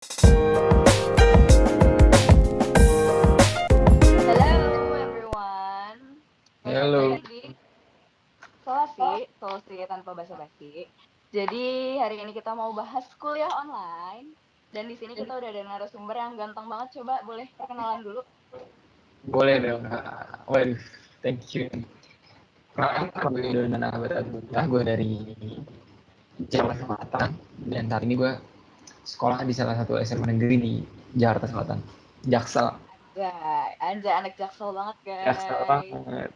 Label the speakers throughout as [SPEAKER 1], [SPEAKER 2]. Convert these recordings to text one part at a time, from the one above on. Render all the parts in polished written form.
[SPEAKER 1] Hello everyone, balik
[SPEAKER 2] Halo.
[SPEAKER 1] lagi di Solusi tanpa basa-basi. Jadi hari ini kita mau bahas kuliah online dan di sini kita udah ada narasumber yang ganteng banget. Coba boleh perkenalan dulu.
[SPEAKER 2] Boleh dong. Waduh, thank you. Kenalkan gue Dona Abad gue dari Jawa Selatan dan saat ini gue sekolah di salah satu SMA negeri di Jakarta Selatan. Jaksel.
[SPEAKER 1] Anjay anak Jaksel banget
[SPEAKER 2] Jaksel
[SPEAKER 1] guys.
[SPEAKER 2] banget.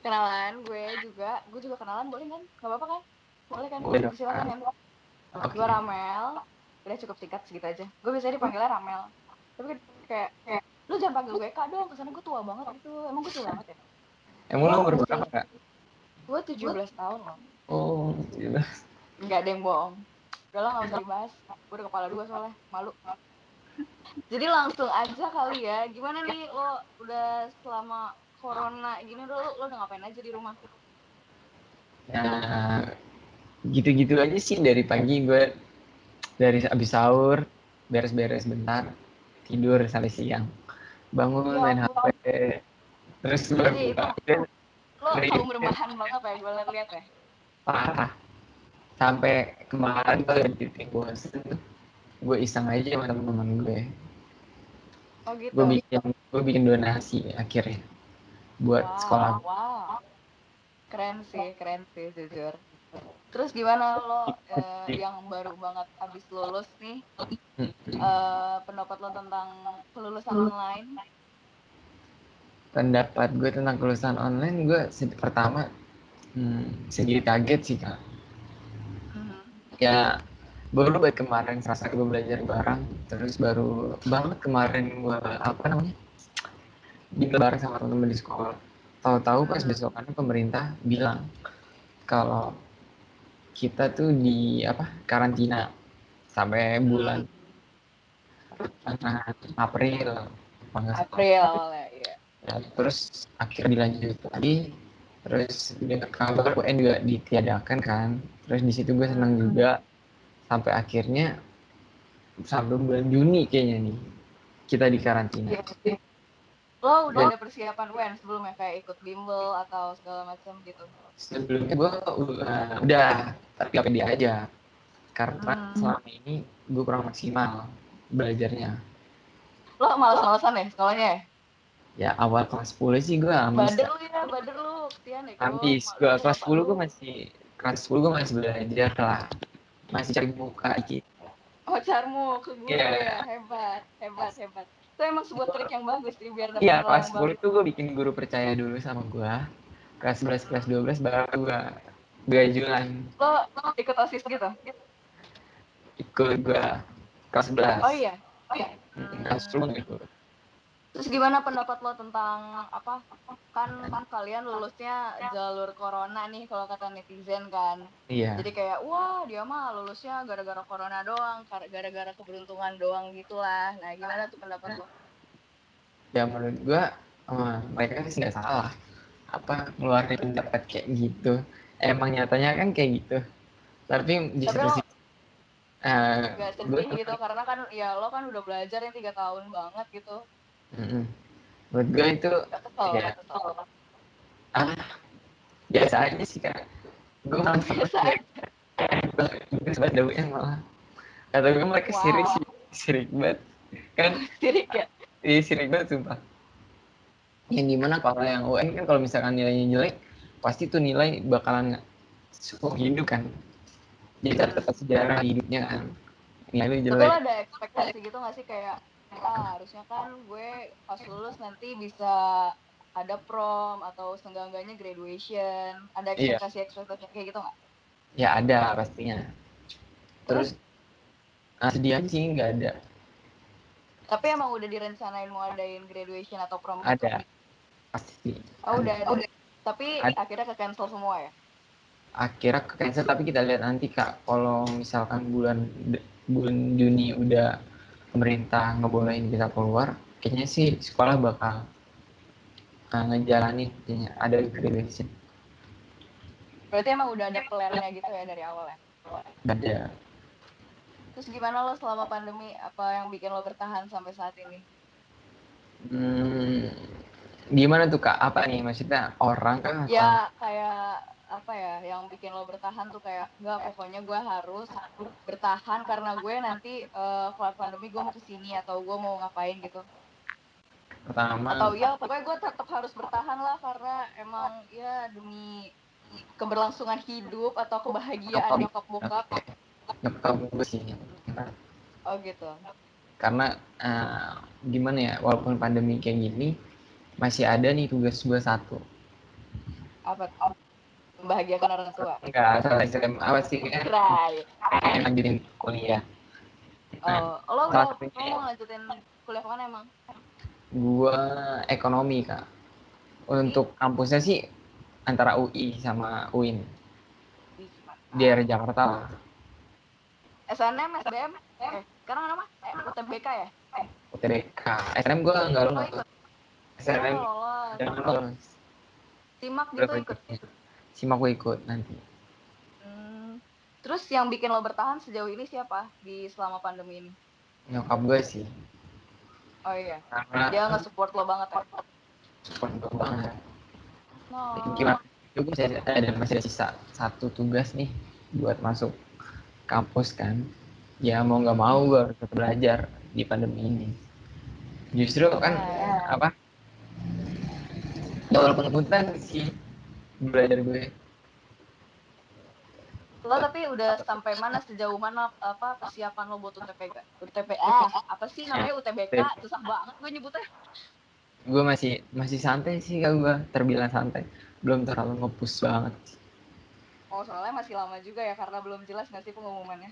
[SPEAKER 1] Kenalan gue juga kenalan boleh kan? Gak apa-apa kan? Boleh kan?
[SPEAKER 2] Boleh dong.
[SPEAKER 1] Silakan kan? Gue
[SPEAKER 2] Oke.
[SPEAKER 1] Ramel. Udah cukup singkat segitu aja. Gue biasanya dipanggilnya Ramel. Tapi kayak lu jangan panggil gue Kak dong, kesannya gue tua banget gitu. Emang gue tua banget ya?
[SPEAKER 2] Emang
[SPEAKER 1] Gue
[SPEAKER 2] lo umur
[SPEAKER 1] masih
[SPEAKER 2] berapa kak?
[SPEAKER 1] Gue 17 tahun loh.
[SPEAKER 2] Oh, gila.
[SPEAKER 1] Nggak ada yang bohong. Udah lah nggak usah dibahas. Gue udah kepala dua soalnya. Malu. Jadi langsung aja kali ya. Gimana nih lo udah selama corona gini lo udah ngapain aja di rumah?
[SPEAKER 2] Nah, gitu-gitu aja sih dari pagi gue dari abis sahur beres-beres bentar tidur sampai siang bangun
[SPEAKER 1] Ya
[SPEAKER 2] main
[SPEAKER 1] ampun.
[SPEAKER 2] HP terus gue
[SPEAKER 1] Jadi itu
[SPEAKER 2] buka
[SPEAKER 1] lo
[SPEAKER 2] udah
[SPEAKER 1] kaum rebahan banget ya gue liat-liat ya.
[SPEAKER 2] parah sampai kemarin gue ada titik bosan gue iseng aja sama teman-teman
[SPEAKER 1] Oh
[SPEAKER 2] gue
[SPEAKER 1] gitu.
[SPEAKER 2] bikin gue bikin donasi akhirnya buat sekolah.
[SPEAKER 1] Wow. Keren sih jujur. Terus gimana lo yang baru banget abis lulus nih, pendapat lo tentang kelulusan online?
[SPEAKER 2] Pendapat gue tentang kelulusan online gue pertama sedikit kaget sih kak,
[SPEAKER 1] Mhm.
[SPEAKER 2] ya baru banget kemarin serasa gue belajar bareng terus baru banget kemarin gue apa namanya bimbel bareng sama teman-teman di sekolah, tahu-tahu pas
[SPEAKER 1] Mhm.
[SPEAKER 2] besokannya pemerintah bilang kalau kita tuh di apa karantina sampai bulan
[SPEAKER 1] Mhm.
[SPEAKER 2] April apa nggak salah.
[SPEAKER 1] April awalnya, iya.
[SPEAKER 2] Ya, terus akhirnya dilanjut lagi terus dengan kabar UN juga ditiadakan kan, terus di situ gue senang
[SPEAKER 1] Mhm.
[SPEAKER 2] juga sampai akhirnya sampai bulan Juni kayaknya nih kita di karantina.
[SPEAKER 1] Iya sih. Lo udah
[SPEAKER 2] Dan
[SPEAKER 1] ada persiapan UN sebelumnya kayak ikut bimbel atau segala macam gitu?
[SPEAKER 2] sebelumnya gue udah tapi apa dia aja karena
[SPEAKER 1] Hmm.
[SPEAKER 2] selama ini gue kurang maksimal belajarnya.
[SPEAKER 1] Lo males-malesan ya sekolahnya ya?
[SPEAKER 2] Ya awal kelas 10 sih gue ambis
[SPEAKER 1] Bader
[SPEAKER 2] kan.
[SPEAKER 1] lu ya, bader lu. Kesian deh gue,
[SPEAKER 2] Ambis
[SPEAKER 1] malu
[SPEAKER 2] gue
[SPEAKER 1] gue
[SPEAKER 2] kelas
[SPEAKER 1] bapak
[SPEAKER 2] 10
[SPEAKER 1] lu.
[SPEAKER 2] gue masih belajar lah, masih cari muka gitu.
[SPEAKER 1] Pacarmu ke guru
[SPEAKER 2] Iya.
[SPEAKER 1] ya, hebat, hebat, hebat. Itu emang sebuah trik yang bagus sih biar dapet
[SPEAKER 2] Iya,
[SPEAKER 1] nilai
[SPEAKER 2] kelas
[SPEAKER 1] yang
[SPEAKER 2] 10
[SPEAKER 1] bagus.
[SPEAKER 2] tuh gue bikin guru percaya dulu sama gue. Kelas 11, kelas 12 baru gue ajuan
[SPEAKER 1] Lo ikut OSIS gitu?
[SPEAKER 2] ikut gue kelas 11.
[SPEAKER 1] Oh iya.
[SPEAKER 2] Kelas 10
[SPEAKER 1] Hmm.
[SPEAKER 2] nggak ikut.
[SPEAKER 1] Terus gimana pendapat lo tentang apa? Kan kalian lulusnya jalur corona nih kalau kata netizen kan.
[SPEAKER 2] Iya,
[SPEAKER 1] Jadi kayak wah dia mah lulusnya gara-gara corona doang, gara-gara keberuntungan doang gitulah. Nah gimana tuh pendapat lo?
[SPEAKER 2] ya menurut gue mereka sih nggak salah. Apa ngeluarin pendapat kayak gitu. Emang nyatanya kan kayak gitu. Tapi di
[SPEAKER 1] Tapi
[SPEAKER 2] satu
[SPEAKER 1] lo
[SPEAKER 2] sisi
[SPEAKER 1] gak
[SPEAKER 2] gue
[SPEAKER 1] sedih gitu karena kan ya lo kan udah belajar yang 3 tahun banget gitu.
[SPEAKER 2] menurut gue itu
[SPEAKER 1] Gak kesel,
[SPEAKER 2] ya
[SPEAKER 1] gak kesel.
[SPEAKER 2] ah, biasa aja sih kak. Gue malah
[SPEAKER 1] Biasa
[SPEAKER 2] ya,
[SPEAKER 1] aja.
[SPEAKER 2] gue sebat UN malah. Kata gue mereka sirik
[SPEAKER 1] Wow.
[SPEAKER 2] sih, sirik banget. Kan
[SPEAKER 1] Sirik ya.
[SPEAKER 2] sirik banget sumpah. Yang dimana kalau yang UN kan kalau misalkan nilainya jelek, pasti tuh nilai bakalan seumur hidup kan. Jadi catatan sejarah hidupnya kan. Nilai lu
[SPEAKER 1] Tapi lo
[SPEAKER 2] jelek.
[SPEAKER 1] ada ekspektasi gitu gak sih kayak harusnya kan gue pas lulus nanti bisa ada prom atau seenggak-enggaknya graduation, ada
[SPEAKER 2] Iya,
[SPEAKER 1] ekspektasi kayak gitu nggak?
[SPEAKER 2] ya ada pastinya.
[SPEAKER 1] Terus
[SPEAKER 2] Terus sedih aja sih nggak ada.
[SPEAKER 1] tapi emang udah direncanain mau adain graduation atau prom gitu?
[SPEAKER 2] Ada pasti
[SPEAKER 1] Oh
[SPEAKER 2] ada.
[SPEAKER 1] udah ada. Tapi
[SPEAKER 2] Ada.
[SPEAKER 1] akhirnya ke cancel semua ya?
[SPEAKER 2] Akhirnya ke cancel tapi kita lihat nanti kak. Kalau misalkan bulan Juni udah pemerintah ngebolehin kita keluar, kayaknya sih sekolah bakal ngejalanin kayaknya ada graduation.
[SPEAKER 1] Berarti emang udah ada plan-nya gitu ya dari awal ya?
[SPEAKER 2] Ada.
[SPEAKER 1] Terus gimana lo selama pandemi? Apa yang bikin lo bertahan sampai saat ini?
[SPEAKER 2] Gimana tuh Kak? Apa nih maksudnya orang kan atau
[SPEAKER 1] Ya kayak apa ya, yang bikin lo bertahan tuh kayak nggak, pokoknya gue harus bertahan karena gue nanti kelar pandemi gue mau kesini atau gue mau ngapain gitu. Atau
[SPEAKER 2] pertama
[SPEAKER 1] ya pokoknya gue tetap harus bertahan lah karena emang ya demi keberlangsungan hidup atau kebahagiaan
[SPEAKER 2] nyokap
[SPEAKER 1] nyokap bokap.
[SPEAKER 2] nyokap gue sih
[SPEAKER 1] Oh gitu.
[SPEAKER 2] karena gimana ya walaupun pandemi kayak gini masih ada nih tugas gue satu.
[SPEAKER 1] Apa tuh? Membahagiakan orang tua.
[SPEAKER 2] Enggak salah STM apa sih kan
[SPEAKER 1] Kirain.
[SPEAKER 2] lanjutin kuliah. Nah,
[SPEAKER 1] Oh, lo
[SPEAKER 2] salah
[SPEAKER 1] lo
[SPEAKER 2] satunya
[SPEAKER 1] mau lanjutin kuliah kemana emang?
[SPEAKER 2] gue ekonomi Kak.
[SPEAKER 1] Di
[SPEAKER 2] Untuk kampusnya sih antara UI sama UIN
[SPEAKER 1] Wih,
[SPEAKER 2] di
[SPEAKER 1] mantap.
[SPEAKER 2] area Jakarta lah.
[SPEAKER 1] SNM, SBM, sekarang nama UTBK ya?
[SPEAKER 2] UTBK. SNM gue nggak
[SPEAKER 1] Lo
[SPEAKER 2] lolos.
[SPEAKER 1] ikut? Oh
[SPEAKER 2] SNM
[SPEAKER 1] nggak lolos.
[SPEAKER 2] jangan lolos.
[SPEAKER 1] Simak gitu
[SPEAKER 2] Berapa
[SPEAKER 1] ikut.
[SPEAKER 2] simak gue ikut nanti.
[SPEAKER 1] Hmm. Terus yang bikin lo bertahan sejauh ini siapa di selama pandemi ini?
[SPEAKER 2] Nyokap gue sih.
[SPEAKER 1] Oh iya, dia
[SPEAKER 2] Karena
[SPEAKER 1] nge-support lo banget ya?
[SPEAKER 2] support gue banget.
[SPEAKER 1] No.
[SPEAKER 2] Gimana? Itu masih ada sisa satu tugas nih buat masuk kampus kan. Ya mau nggak mau gue harus tetap belajar di pandemi ini. Justru kan
[SPEAKER 1] Ya.
[SPEAKER 2] apa? Ya walaupun kebutuhan sih belajar gue.
[SPEAKER 1] Lo tapi udah sampai mana, sejauh mana apa persiapan lo buat UTBK? Apa sih namanya UTBK? Susah banget gue nyebutnya.
[SPEAKER 2] Gue masih masih santai sih kalau gue terbilang santai, belum terlalu ngepush banget.
[SPEAKER 1] Oh, soalnya masih lama juga ya karena belum jelas nggak sih pengumumannya?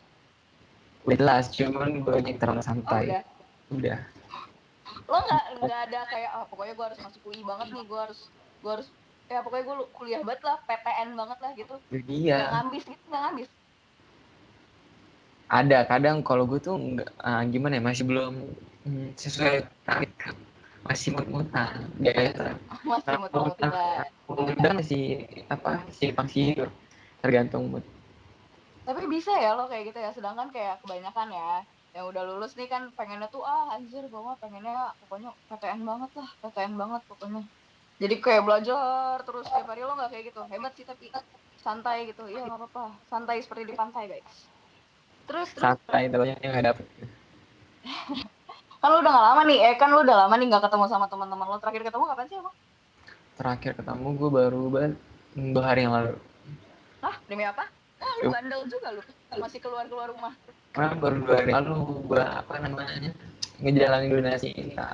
[SPEAKER 2] Udah jelas cuman gue yang terlalu
[SPEAKER 1] Oh,
[SPEAKER 2] santai.
[SPEAKER 1] udah.
[SPEAKER 2] Udah.
[SPEAKER 1] Lo nggak ada kayak pokoknya gue harus masuk UI banget nih, gue harus ya pokoknya gue kuliah banget lah, PTN banget lah gitu.
[SPEAKER 2] Jadi
[SPEAKER 1] Nggak
[SPEAKER 2] ya
[SPEAKER 1] ngambis gitu, nggak ngambis.
[SPEAKER 2] ada kadang kalau gue tuh nggak gimana ya masih belum sesuai target, masih mut-mutan biasa.
[SPEAKER 1] Masih
[SPEAKER 2] Nah,
[SPEAKER 1] mut-mutan.
[SPEAKER 2] udah masih apa simpang siur tergantung mood.
[SPEAKER 1] Tapi bisa ya lo kayak gitu ya, sedangkan kayak kebanyakan ya yang udah lulus nih kan pengennya tuh anjir gue mah pengennya pokoknya PTN banget lah, PTN banget pokoknya. Jadi kayak belajar terus tiap hari. Lo nggak kayak gitu, hebat sih tapi santai gitu. Iya nggak apa-apa, santai seperti di pantai guys. Terus
[SPEAKER 2] Santai itu yang nggak dapet.
[SPEAKER 1] kan lu udah gak lama nih, kan lu udah lama nih nggak ketemu sama teman-teman lo. Terakhir ketemu kapan sih emang?
[SPEAKER 2] Terakhir ketemu gue baru 2 hari yang lalu.
[SPEAKER 1] Hah, demi apa? Wah, lu bandel juga lu. Masih keluar-keluar rumah.
[SPEAKER 2] Karena baru 2 hari lalu gue apa namanya ngejalanin donasi ini Kak.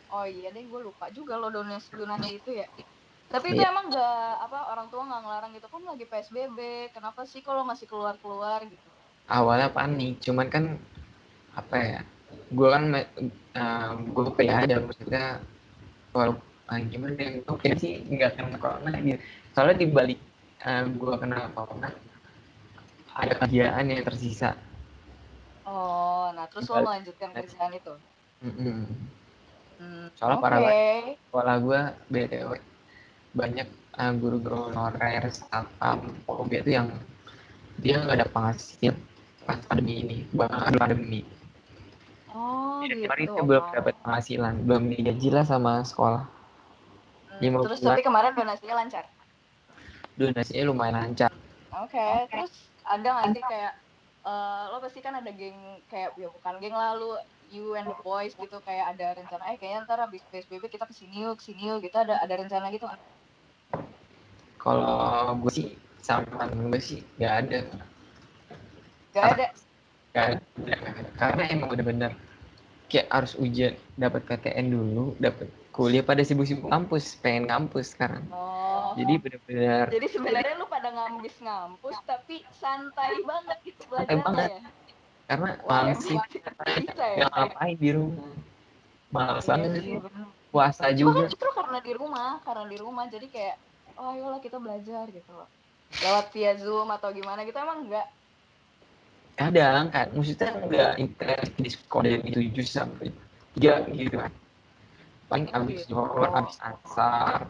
[SPEAKER 1] Oh iya deh, gue lupa juga lo donasi donasi itu ya. Tapi itu
[SPEAKER 2] Iya,
[SPEAKER 1] emang nggak apa, orang tua nggak ngelarang gitu kan, lagi PSBB. Kenapa sih kalau masih keluar-keluar gitu?
[SPEAKER 2] awalnya panik cuman kan apa ya gue kan gue pilih aja maksudnya kalau gimana ya gue kira sih nggak kena corona gitu soalnya di balik gue kena corona ada kerjaan yang tersisa
[SPEAKER 1] Oh, nah
[SPEAKER 2] di
[SPEAKER 1] terus lo
[SPEAKER 2] balik.
[SPEAKER 1] melanjutkan kerjaan itu.
[SPEAKER 2] Soalnya
[SPEAKER 1] Oke.
[SPEAKER 2] parah banget sekolah gue BTW banyak guru-guru honorer satpam OB itu yang dia nggak ada penghasil pas pandemi ini bahkan ada pandemi.
[SPEAKER 1] Oh
[SPEAKER 2] Jadi kemarin
[SPEAKER 1] gitu,
[SPEAKER 2] dia
[SPEAKER 1] oke.
[SPEAKER 2] belum dapat penghasilan belum digaji lah sama sekolah lima
[SPEAKER 1] Terus
[SPEAKER 2] bulan
[SPEAKER 1] tapi kemarin donasinya lancar.
[SPEAKER 2] donasinya lumayan lancar.
[SPEAKER 1] Oke, terus ada nggak sih kayak lo pasti kan ada geng, kayak ya bukan geng lah, lu you and the boys gitu, kayak ada rencana kayaknya ntar habis PSBB kita kesini yuk gitu, ada rencana gitu nggak?
[SPEAKER 2] Kalau gue sih sama temen gue sih nggak ada.
[SPEAKER 1] Gak
[SPEAKER 2] Karena
[SPEAKER 1] ada.
[SPEAKER 2] nggak ada. Karena emang bener-bener kayak harus ujian dapat PTN dulu, dapat kuliah pada sibuk-sibuk kampus, pengen kampus sekarang. Jadi
[SPEAKER 1] Oh,
[SPEAKER 2] bener-bener
[SPEAKER 1] jadi sebenarnya lu pada ngambis ngampus tapi santai banget gitu
[SPEAKER 2] santai
[SPEAKER 1] belajarnya
[SPEAKER 2] banget
[SPEAKER 1] ya.
[SPEAKER 2] karena
[SPEAKER 1] Wah
[SPEAKER 2] males sih
[SPEAKER 1] hebat sih, bisa ya.
[SPEAKER 2] nggak ngapain di rumah, males
[SPEAKER 1] Iya
[SPEAKER 2] banget
[SPEAKER 1] sih bener.
[SPEAKER 2] puasa
[SPEAKER 1] Cuma kan
[SPEAKER 2] juga.
[SPEAKER 1] justru karena di rumah jadi kayak oh ayolah kita belajar gitu loh, lewat via Zoom atau gimana gitu, emang enggak?
[SPEAKER 2] Kadang kan maksudnya nggak intens di sekolah itu 7 sampai 3 gitu kan, paling
[SPEAKER 1] Oh
[SPEAKER 2] abis
[SPEAKER 1] gitu.
[SPEAKER 2] zuhur abis asar.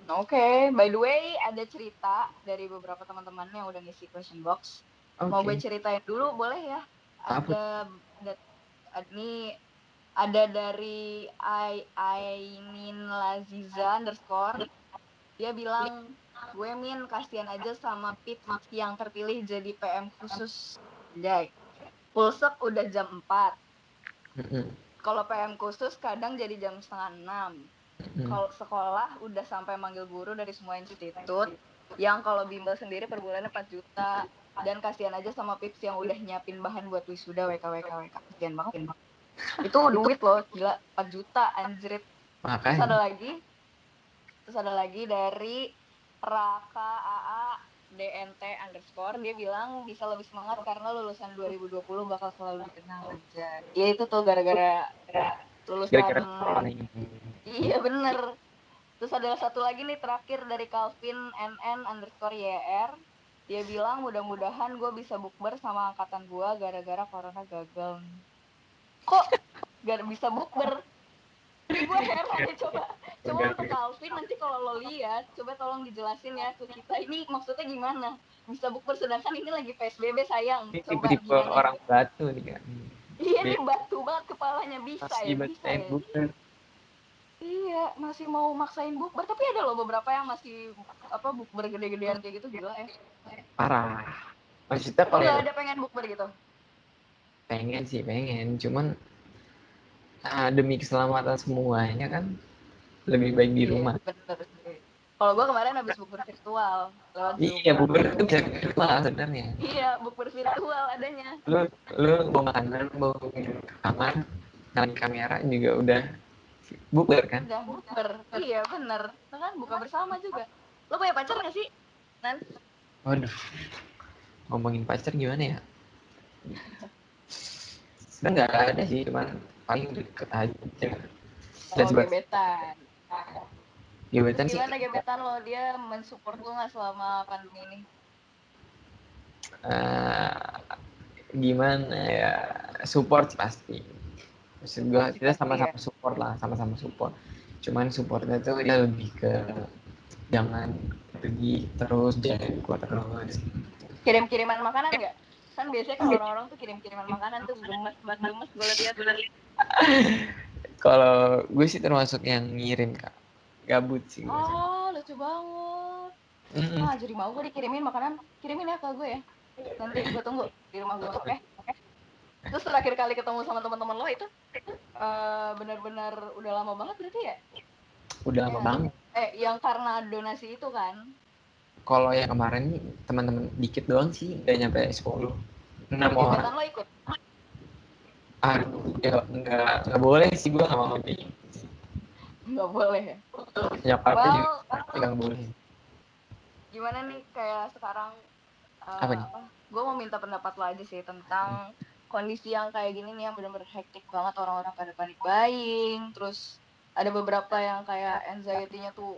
[SPEAKER 1] Oke, by the way, ada cerita dari beberapa teman-teman yang udah ngisi question box. Mau gue
[SPEAKER 2] Oke.
[SPEAKER 1] ceritain dulu boleh ya?
[SPEAKER 2] Apa?
[SPEAKER 1] Ada ini ada dari Ainin Laziza underscore. Dia bilang, gue Min kasihan aja sama Pips yang terpilih jadi PM khusus. Jai. Pulsek udah jam 4.
[SPEAKER 2] Mm-mm.
[SPEAKER 1] Kalau PM khusus kadang jadi jam setengah 6.
[SPEAKER 2] Mm-mm.
[SPEAKER 1] Kalau sekolah udah sampai manggil guru dari semua institut. Yang kalau bimbel sendiri per bulannya 4 juta. Dan kasihan aja sama Pips yang udah nyiapin bahan buat wisuda WK. Kasihan banget. Itu duit loh, gila 4 juta anjrit. Terus
[SPEAKER 2] Makanya.
[SPEAKER 1] ada lagi dari Raka AA DNT underscore. Dia bilang bisa lebih semangat karena lulusan 2020 bakal selalu dikenang aja. Ya itu tuh gara-gara lulusan.
[SPEAKER 2] Kira-kira corona ini.
[SPEAKER 1] Iya bener. Terus ada satu lagi nih terakhir dari Calvin NN underscore YR. Dia bilang mudah-mudahan gue bisa bukber sama angkatan gue gara-gara corona gagal. Kok gak bisa bukber? Ini gue heran ya, coba untuk Calvin nanti kalau lo lihat coba tolong dijelasin ya ke kita ini maksudnya gimana bisa bukber sedangkan ini lagi PSBB sayang,
[SPEAKER 2] Ini
[SPEAKER 1] coba
[SPEAKER 2] tipe-tipe
[SPEAKER 1] gimana
[SPEAKER 2] orang
[SPEAKER 1] itu.
[SPEAKER 2] batu nih kan.
[SPEAKER 1] Iya nih
[SPEAKER 2] Dia
[SPEAKER 1] batu banget kepalanya, bisa
[SPEAKER 2] masih
[SPEAKER 1] ya bisa
[SPEAKER 2] maksain
[SPEAKER 1] ya.
[SPEAKER 2] bukan.
[SPEAKER 1] Iya masih mau maksain bukber tapi ada loh beberapa yang masih apa bukber gede-gedean kayak gitu, gila ya.
[SPEAKER 2] Parah. Maksudnya
[SPEAKER 1] Lo
[SPEAKER 2] kalau
[SPEAKER 1] nggak
[SPEAKER 2] yang
[SPEAKER 1] ada pengen bukber gitu?
[SPEAKER 2] pengen sih pengen, cuman demi keselamatan semuanya kan lebih baik di
[SPEAKER 1] Iya
[SPEAKER 2] rumah.
[SPEAKER 1] bener sih. Kalau gue kemarin habis bukber virtual lewat Zoom.
[SPEAKER 2] Iya, bukber itu bisa virtual sebenarnya.
[SPEAKER 1] Iya bukber virtual adanya.
[SPEAKER 2] Lu lu bawa makanan, bawa minum ke kamar, nyalain kamera juga udah bukber kan?
[SPEAKER 1] Udah bukber. Iya bener. Itu kan buka bersama juga. Lo punya pacar gak sih, Nan?
[SPEAKER 2] Waduh, ngomongin pacar gimana ya? Sebenarnya nggak ada sih, cuman paling deket aja. Dan
[SPEAKER 1] Oh
[SPEAKER 2] sebatas
[SPEAKER 1] gebetan. Terus
[SPEAKER 2] gebetan sih
[SPEAKER 1] gimana gebetan lo? Dia mensupport lo gak selama pandemi ini?
[SPEAKER 2] eh, gimana ya, support sih pasti. Maksud gue
[SPEAKER 1] Support sih
[SPEAKER 2] kita
[SPEAKER 1] pasti ya.
[SPEAKER 2] sama-sama support lah, sama-sama support. Cuman supportnya tuh dia lebih ke jangan pergi terus, jangan keluar terus.
[SPEAKER 1] Kirim-kiriman makanan gak? Kan biasanya kalau orang-orang tuh kirim-kiriman makanan tuh gemes gue liat.
[SPEAKER 2] Kalau gue sih termasuk yang ngirim kak, gabut sih gue.
[SPEAKER 1] Oh lucu banget.
[SPEAKER 2] Mm-mm.
[SPEAKER 1] Ah jadi mau gue dikirimin makanan. Kirimin ya ke gue ya. Nanti gue tunggu di rumah gue, oke? Terus terakhir kali ketemu sama teman-teman lo itu benar-benar udah lama banget berarti ya?
[SPEAKER 2] Udah
[SPEAKER 1] Ya
[SPEAKER 2] lama
[SPEAKER 1] nggak sih?
[SPEAKER 2] banget.
[SPEAKER 1] Yang karena donasi itu kan?
[SPEAKER 2] Kalau yang kemarin nih teman-teman dikit doang sih, udah nyampe 10, 6 orang.
[SPEAKER 1] Gebetan lo ikut?
[SPEAKER 2] Aduh, ya nggak boleh sih, gue nggak mau nih.
[SPEAKER 1] Nggak boleh ya?
[SPEAKER 2] Nyokapnya juga
[SPEAKER 1] Well,
[SPEAKER 2] nggak boleh.
[SPEAKER 1] gimana nih kayak sekarang
[SPEAKER 2] Apa nih?
[SPEAKER 1] apa? Gue mau minta pendapat lo aja sih tentang kondisi yang kayak gini nih yang benar-benar hektik banget, orang-orang pada panik buying, terus ada beberapa yang kayak anxiety-nya tuh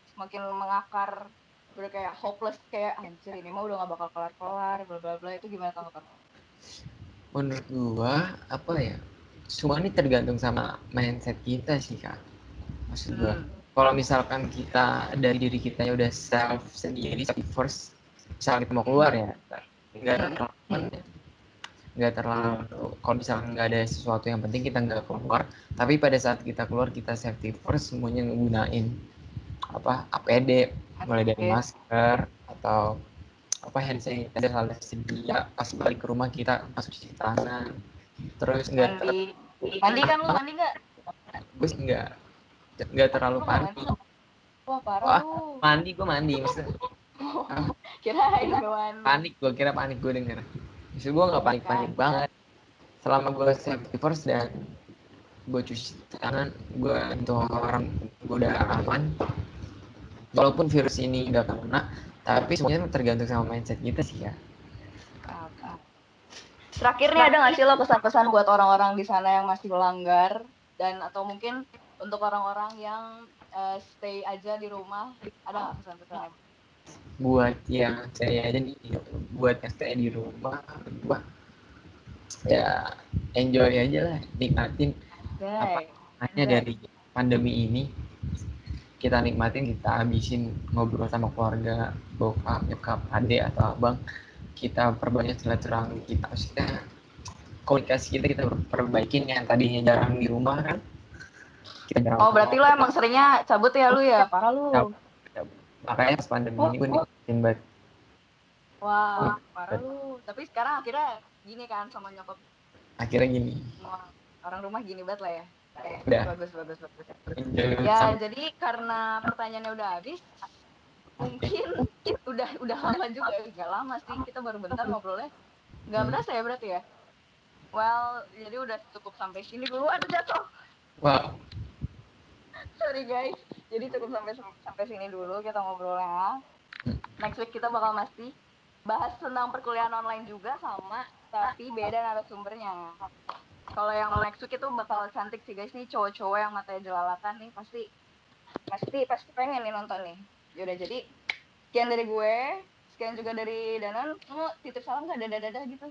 [SPEAKER 1] semakin mengakar, udah kayak hopeless, kayak anjir ini mah udah gak bakal kelar-kelar bla bla bla. Itu gimana tanggapan lo?
[SPEAKER 2] Menurut gua apa ya? Semua ini tergantung sama mindset kita sih kak. Maksud gua,
[SPEAKER 1] Hmm.
[SPEAKER 2] kalau misalkan kita dari diri kita ya udah self sendiri, self first, misal kita mau keluar ya, nggak
[SPEAKER 1] Hmm.
[SPEAKER 2] terlalu, nggak terlalu. Kalau misalkan nggak ada sesuatu yang penting kita nggak keluar. Tapi pada saat kita keluar kita safety first, semuanya ngegunain apa APD, mulai dari
[SPEAKER 1] Oke.
[SPEAKER 2] masker atau apa hand sanitizer selalu sedia, pas balik ke rumah kita masuk cuci tangan, terus
[SPEAKER 1] Mandi. Mandi kan lu mandi nggak?
[SPEAKER 2] gue sih nggak terlalu
[SPEAKER 1] Lu nggak
[SPEAKER 2] panik.
[SPEAKER 1] mandi? Wah parah
[SPEAKER 2] Wah,
[SPEAKER 1] lu.
[SPEAKER 2] mandi gue mandi maksudnya ah,
[SPEAKER 1] Kirain nggak mandi.
[SPEAKER 2] panik, gue kira panik, gue denger maksud gue nggak panik panik
[SPEAKER 1] Bukan.
[SPEAKER 2] banget. Selama gue safety first dan gue cuci tangan, gue untuk orang, gue udah aman. Walaupun virus ini udah kena, tapi semuanya tergantung sama mindset kita sih ya.
[SPEAKER 1] Oke. Terakhir nih ada nggak sih lo pesan-pesan buat orang-orang di sana yang masih melanggar dan atau mungkin untuk orang-orang yang stay aja di rumah, ada nggak pesan-pesannya?
[SPEAKER 2] Buat yang saya aja nih, buat yang stay di rumah, gua ya enjoy aja lah, nikmatin apa
[SPEAKER 1] Anjay.
[SPEAKER 2] hanya dari pandemi ini, kita nikmatin, kita habisin ngobrol sama keluarga, bokap, nyokap, adik atau abang, kita perbanyak silaturahmi kita, maksudnya komunikasi kita perbaikin, yang tadinya jarang di rumah kan kita jarang
[SPEAKER 1] Oh, berarti lo emang seringnya cabut ya lu ya? Parah lu.
[SPEAKER 2] makanya pas pandemi ini gue nikmatin banget.
[SPEAKER 1] Wah, parah lu. Tapi sekarang akhirnya gini kan sama nyokap.
[SPEAKER 2] Akhirnya gini,
[SPEAKER 1] Semua orang rumah gini banget lah ya.
[SPEAKER 2] udah
[SPEAKER 1] Bagus.
[SPEAKER 2] enjoy
[SPEAKER 1] Ya, jadi karena pertanyaannya udah habis, mungkin udah lama juga. Nggak lama sih, kita baru bentar ngobrolnya. Nggak berasa ya berarti ya? Well, jadi udah cukup sampai sini dulu. Aduh, jatuh.
[SPEAKER 2] wow.
[SPEAKER 1] Sorry guys. Jadi cukup sampai sini dulu kita ngobrolnya. Next week kita bakal masih bahas tentang perkuliahan online juga sama, tapi beda narasumbernya. Kalau yang next week itu bakal cantik sih guys, nih cowok-cowok yang matanya jelalatan nih pasti pengen nih nonton nih. Yaudah, jadi sekian dari gue, sekian juga dari Danan. Mau titip salam nggak, dadah gitu?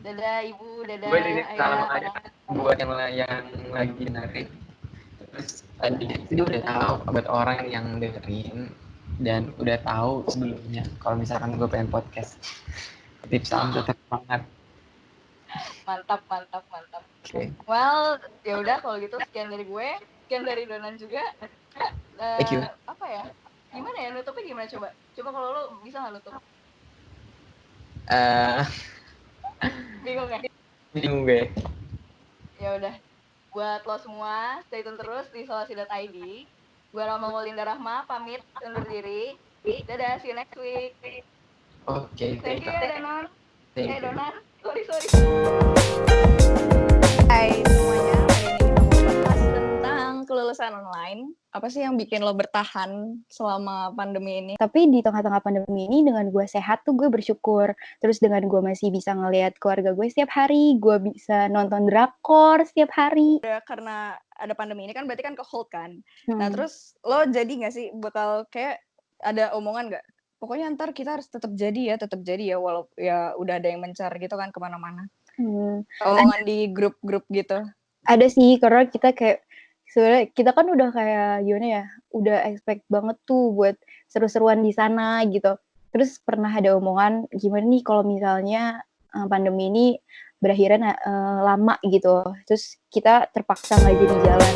[SPEAKER 1] Dadah ibu, dadah
[SPEAKER 2] Gue titip salam
[SPEAKER 1] ayah.
[SPEAKER 2] aja buat yang lagi narik. Terus tadi itu udah tahu buat orang yang dengerin dan udah tahu sebelumnya kalau misalkan gue pengen podcast. Titip salam tetap semangat.
[SPEAKER 1] Mantap.
[SPEAKER 2] Oke.
[SPEAKER 1] Well, ya udah kalau gitu sekian dari gue, sekian dari Danan juga.
[SPEAKER 2] Thank you.
[SPEAKER 1] Apa ya? Gimana ya nutupnya, gimana coba? Coba kalau lo bisa nggak nutup? Bingung ya?
[SPEAKER 2] Bingung gue.
[SPEAKER 1] Ya udah. Buat lo semua, stay tune terus di solasi.id. Gue Rama Molinda Rahma, pamit undur diri. Dadah, see you next week.
[SPEAKER 2] Oke,
[SPEAKER 1] Thank you ya, Danon.
[SPEAKER 2] thank you.
[SPEAKER 1] Donan. Sorry. Hai semuanya, hari ini kita mau bahas tentang kelulusan online. Apa sih yang bikin lo bertahan selama pandemi ini?
[SPEAKER 3] Tapi di tengah-tengah pandemi ini dengan gue sehat tuh gue bersyukur. Terus dengan gue masih bisa ngelihat keluarga gue setiap hari, gue bisa nonton drakor setiap hari.
[SPEAKER 1] Karena ada pandemi ini kan berarti kan ke-hold kan. Nah terus lo jadi gak sih bakal kayak ada omongan gak? Pokoknya ntar kita harus tetap jadi ya, walau ya udah ada yang mencar gitu kan kemana-mana. Omongan di grup-grup gitu.
[SPEAKER 3] Ada sih, karena kita kayak sebenarnya kita kan udah kayak gimana ya, udah expect banget tuh buat seru-seruan di sana gitu. Terus pernah ada omongan gimana nih kalau misalnya pandemi ini berakhirnya lama gitu. Terus kita terpaksa nggak jadi jalan.